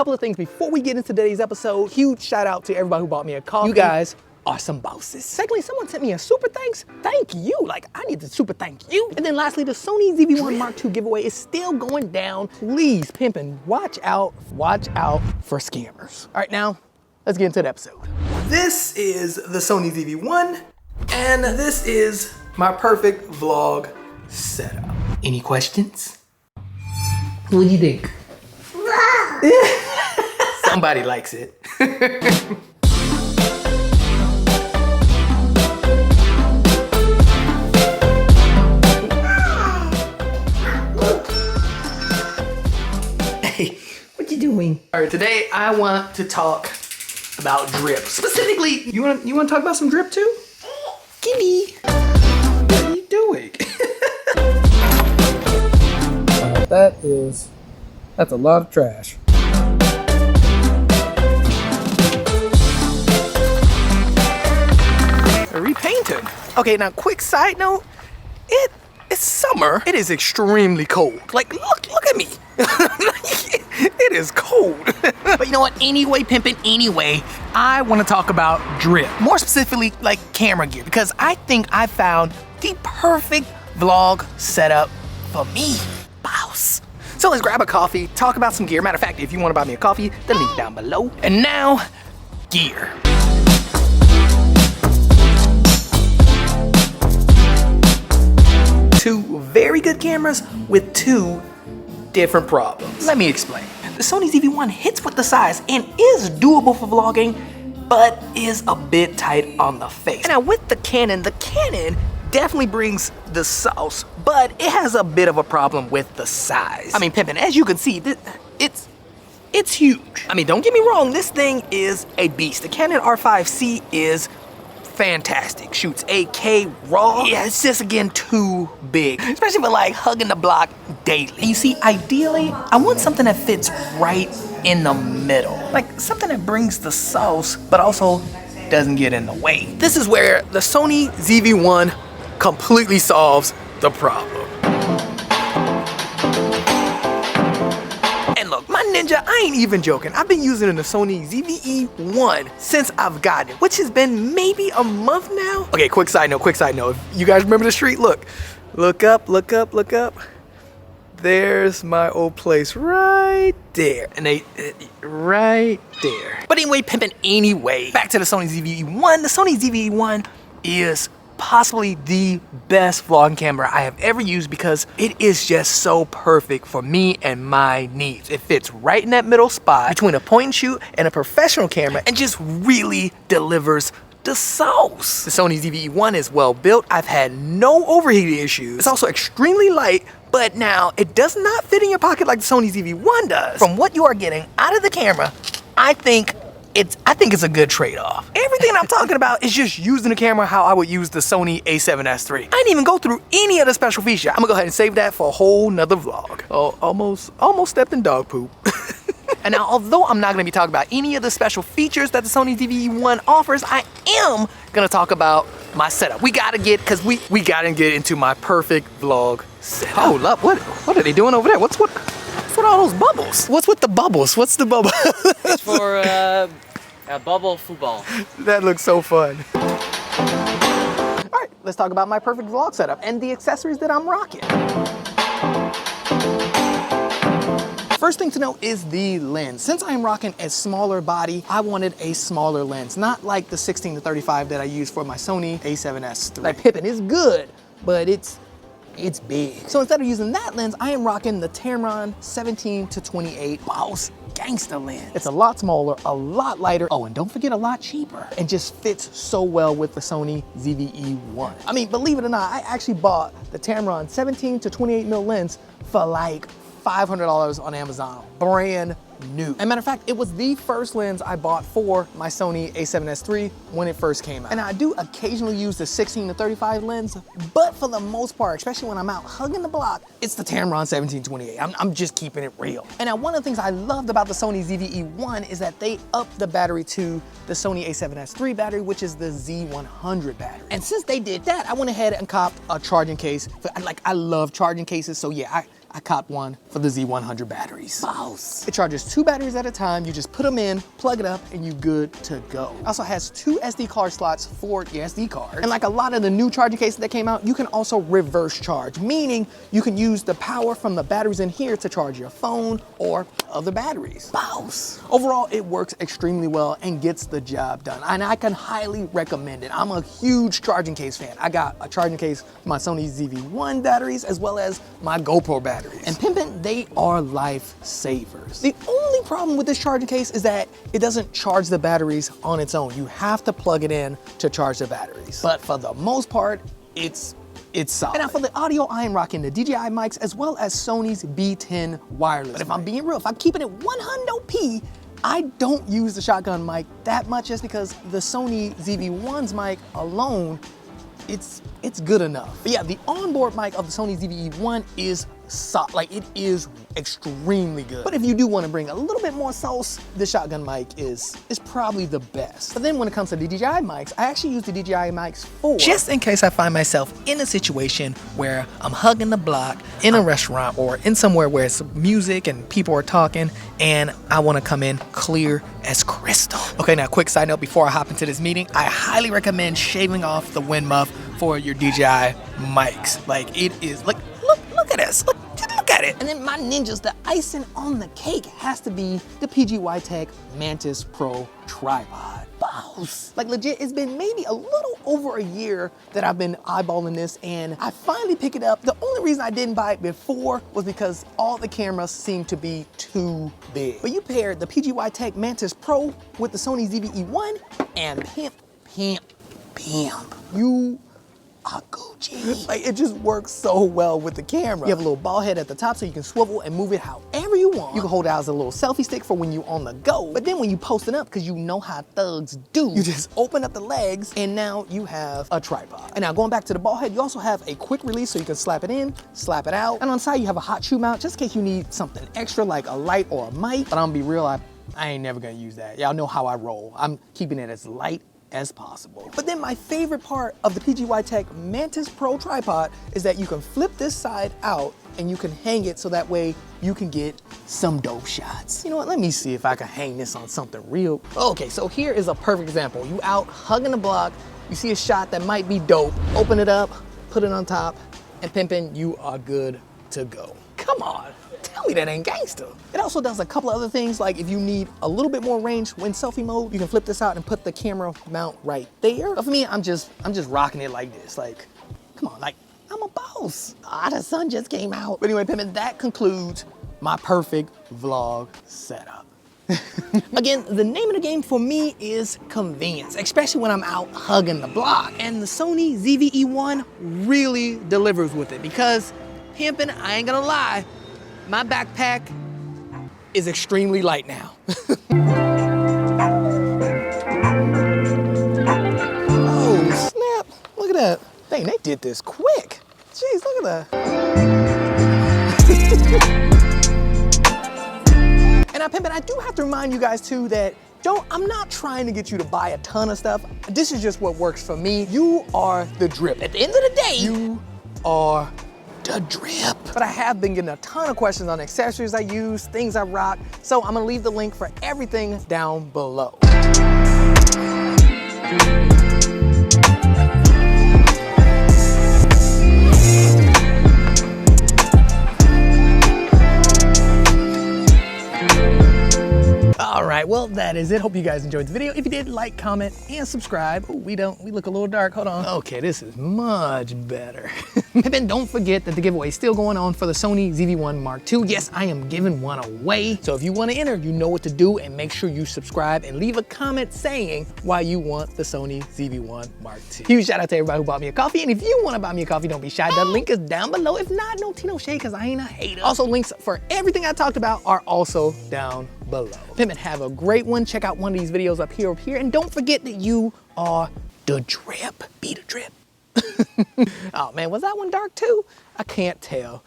couple of things before we get into today's episode. Huge shout out to everybody who bought me a coffee. You guys are some bosses. Secondly, someone sent me a super thanks. Thank you. Like, I need to super thank you. And then lastly, the Sony ZvE1 Mark II giveaway is still going down. Please, pimpin', watch out for scammers. All right, now, let's get into the episode. This is the Sony ZvE1, and this is my perfect vlog setup. Any questions? What do you think? Somebody likes it. Hey, what you doing? All right, today I want to talk about drip. Specifically, you want to talk about some drip too? Gimme. What are you doing? That's a lot of trash. Repainted. Okay, now quick side note, it's summer. It is extremely cold. Like, look at me. It is cold. But you know what? Anyway, pimpin', anyway, I want to talk about drip. More specifically, like camera gear, because I think I found the perfect vlog setup for me, boss. So let's grab a coffee, talk about some gear. Matter of fact, if you want to buy me a coffee, the link down below. And now, gear. Two very good cameras with two different problems. Let me explain. The Sony ZvE1 hits with the size and is doable for vlogging, but is a bit tight on the face. And now with the Canon definitely brings the sauce, but it has a bit of a problem with the size. I mean, pimpin', as you can see, it's huge. I mean, don't get me wrong, this thing is a beast. The Canon R5C is fantastic. Shoots 8K raw. Yeah, it's just, again, too big, especially for like hugging the block daily. And you see, ideally, I want something that fits right in the middle. Like something that brings the sauce, but also doesn't get in the way. This is where the Sony ZvE1 completely solves the problem. And look, my ninja, I ain't even joking. I've been using the Sony ZvE1 since I've gotten it, which has been maybe a month now. Okay, quick side note. If you guys remember the street, look up. There's my old place right there. And right there. But anyway, pimpin', anyway, back to the Sony ZvE1. The Sony ZvE1 is possibly the best vlogging camera I have ever used because it is just so perfect for me and my needs. It fits right in that middle spot between a point and shoot and a professional camera and just really delivers the sauce. The Sony ZvE1 is well built. I've had no overheating issues. It's also extremely light, but now it does not fit in your pocket like the Sony ZvE1 does. From what you are getting out of the camera, I think it's a good trade-off. Everything I'm talking about is just using the camera how I would use the Sony A7s III. I didn't even go through any of the special features. I'm gonna go ahead and save that for a whole nother vlog. Oh, almost stepped in dog poop. And now, although I'm not gonna be talking about any of the special features that the Sony ZvE1 offers, I am gonna talk about my setup. We gotta get into my perfect vlog setup. Hold up, what are they doing over there? What's with all those bubbles? What's with the bubbles? What's the bubble? It's for a bubble football. That looks so fun. All right, let's talk about my perfect vlog setup and the accessories that I'm rocking. First thing to note is the lens. Since I'm rocking a smaller body, I wanted a smaller lens, not like the 16-35 that I use for my Sony A7s III. Like, pimpin' is good, but it's big. So instead of using that lens, I am rocking the Tamron 17-28 Boss Gangsta lens. It's a lot smaller, a lot lighter, oh, and don't forget, a lot cheaper, and just fits so well with the Sony ZvE1. I mean, believe it or not, I actually bought the Tamron 17-28mm lens for like $500 on Amazon, brand new. As a matter of fact, it was the first lens I bought for my Sony A7s III when it first came out. And I do occasionally use the 16-35 lens, but for the most part, especially when I'm out hugging the block, it's the Tamron 17-28. I'm just keeping it real. And now one of the things I loved about the Sony ZvE1 is that they upped the battery to the Sony A7s III battery, which is the Z100 battery. And since they did that, I went ahead and copped a charging case. I love charging cases, so yeah, I copped one for the Z100 batteries. Boss. It charges 2 batteries at a time. You just put them in, plug it up, and you good to go. It also has 2 SD card slots for your SD card. And like a lot of the new charging cases that came out, you can also reverse charge, meaning you can use the power from the batteries in here to charge your phone or other batteries. Boss. Overall, it works extremely well and gets the job done. And I can highly recommend it. I'm a huge charging case fan. I got a charging case for my Sony ZV1 batteries as well as my GoPro batteries. And pimpin', they are lifesavers. The only problem with this charging case is that it doesn't charge the batteries on its own. You have to plug it in to charge the batteries. But for the most part, it's solid. And now for the audio, I am rocking the DJI mics as well as Sony's B10 wireless. But if I'm being real, if I'm keeping it 100p, I don't use the shotgun mic that much just because the Sony ZV1's mic alone, it's good enough. But yeah, the onboard mic of the Sony ZvE1 is solid. Like, it is extremely good. But if you do want to bring a little bit more sauce, the shotgun mic is probably the best. But then when it comes to the DJI mics, I actually use the DJI mics for just in case I find myself in a situation where I'm hugging the block in a restaurant or in somewhere where it's music and people are talking and I want to come in clear as crystal. Okay, now quick side note before I hop into this meeting, I highly recommend shaving off the wind muff for your DJI mics. Like, it is, like, look at this. Look at it. And then my ninjas, the icing on the cake has to be the PGY-Tech Mantis Pro tripod. Boss. Like, legit, it's been maybe a little over a year that I've been eyeballing this and I finally picked it up. The only reason I didn't buy it before was because all the cameras seemed to be too big. But you pair the PGY-Tech Mantis Pro with the Sony ZvE1 and pimp. You are Gucci. Like, it just works so well with the camera. You have a little ball head at the top so you can swivel and move it however you want. You can hold it out as a little selfie stick for when you on the go. But then when you post it up, because you know how thugs do, you just open up the legs and now you have a tripod. And now going back to the ball head, you also have a quick release so you can slap it in, slap it out. And on the side you have a hot shoe mount just in case you need something extra like a light or a mic. But I'm gonna be real, I ain't never gonna use that. Y'all know how I roll. I'm keeping it as light as possible. But then my favorite part of the PGY-Tech Mantis Pro tripod is that you can flip this side out and you can hang it so that way you can get some dope shots. You know what, let me see if I can hang this on something real. Okay, so here is a perfect example. You out hugging the block, you see a shot that might be dope, open it up, put it on top, and pimpin', you are good to go. Come on. Tell me that ain't gangster. It also does a couple of other things, like if you need a little bit more range when selfie mode, you can flip this out and put the camera mount right there. But for me, I'm just rocking it like this. Like, come on, like, I'm a boss. The sun just came out. But anyway, pimpin', that concludes my perfect vlog setup. Again, the name of the game for me is convenience, especially when I'm out hugging the block. And the Sony ZvE1 really delivers with it because, pimpin', I ain't gonna lie, my backpack is extremely light now. Oh, snap. Look at that. Dang, they did this quick. Jeez, look at that. And now, pimpin', I do have to remind you guys too that I'm not trying to get you to buy a ton of stuff. This is just what works for me. You are the drip. At the end of the day, you are the drip. But I have been getting a ton of questions on accessories I use, things I rock, so I'm gonna leave the link for everything down below. All right, well, that is it. Hope you guys enjoyed the video. If you did, like, comment, and subscribe. Ooh, we look a little dark, hold on. Okay, this is much better. And then don't forget that the giveaway is still going on for the Sony ZvE1 Mark II. Yes, I am giving one away. So if you want to enter, you know what to do, and make sure you subscribe and leave a comment saying why you want the Sony ZvE1 Mark II. Huge shout out to everybody who bought me a coffee, and if you want to buy me a coffee, don't be shy. The link is down below. If not, no tea, no shade, because I ain't a hater. Also, links for everything I talked about are also down below. Pimpin', have a great one. Check out one of these videos up here, and don't forget that you are the drip. Be the drip. Oh man, was that one dark too? I can't tell.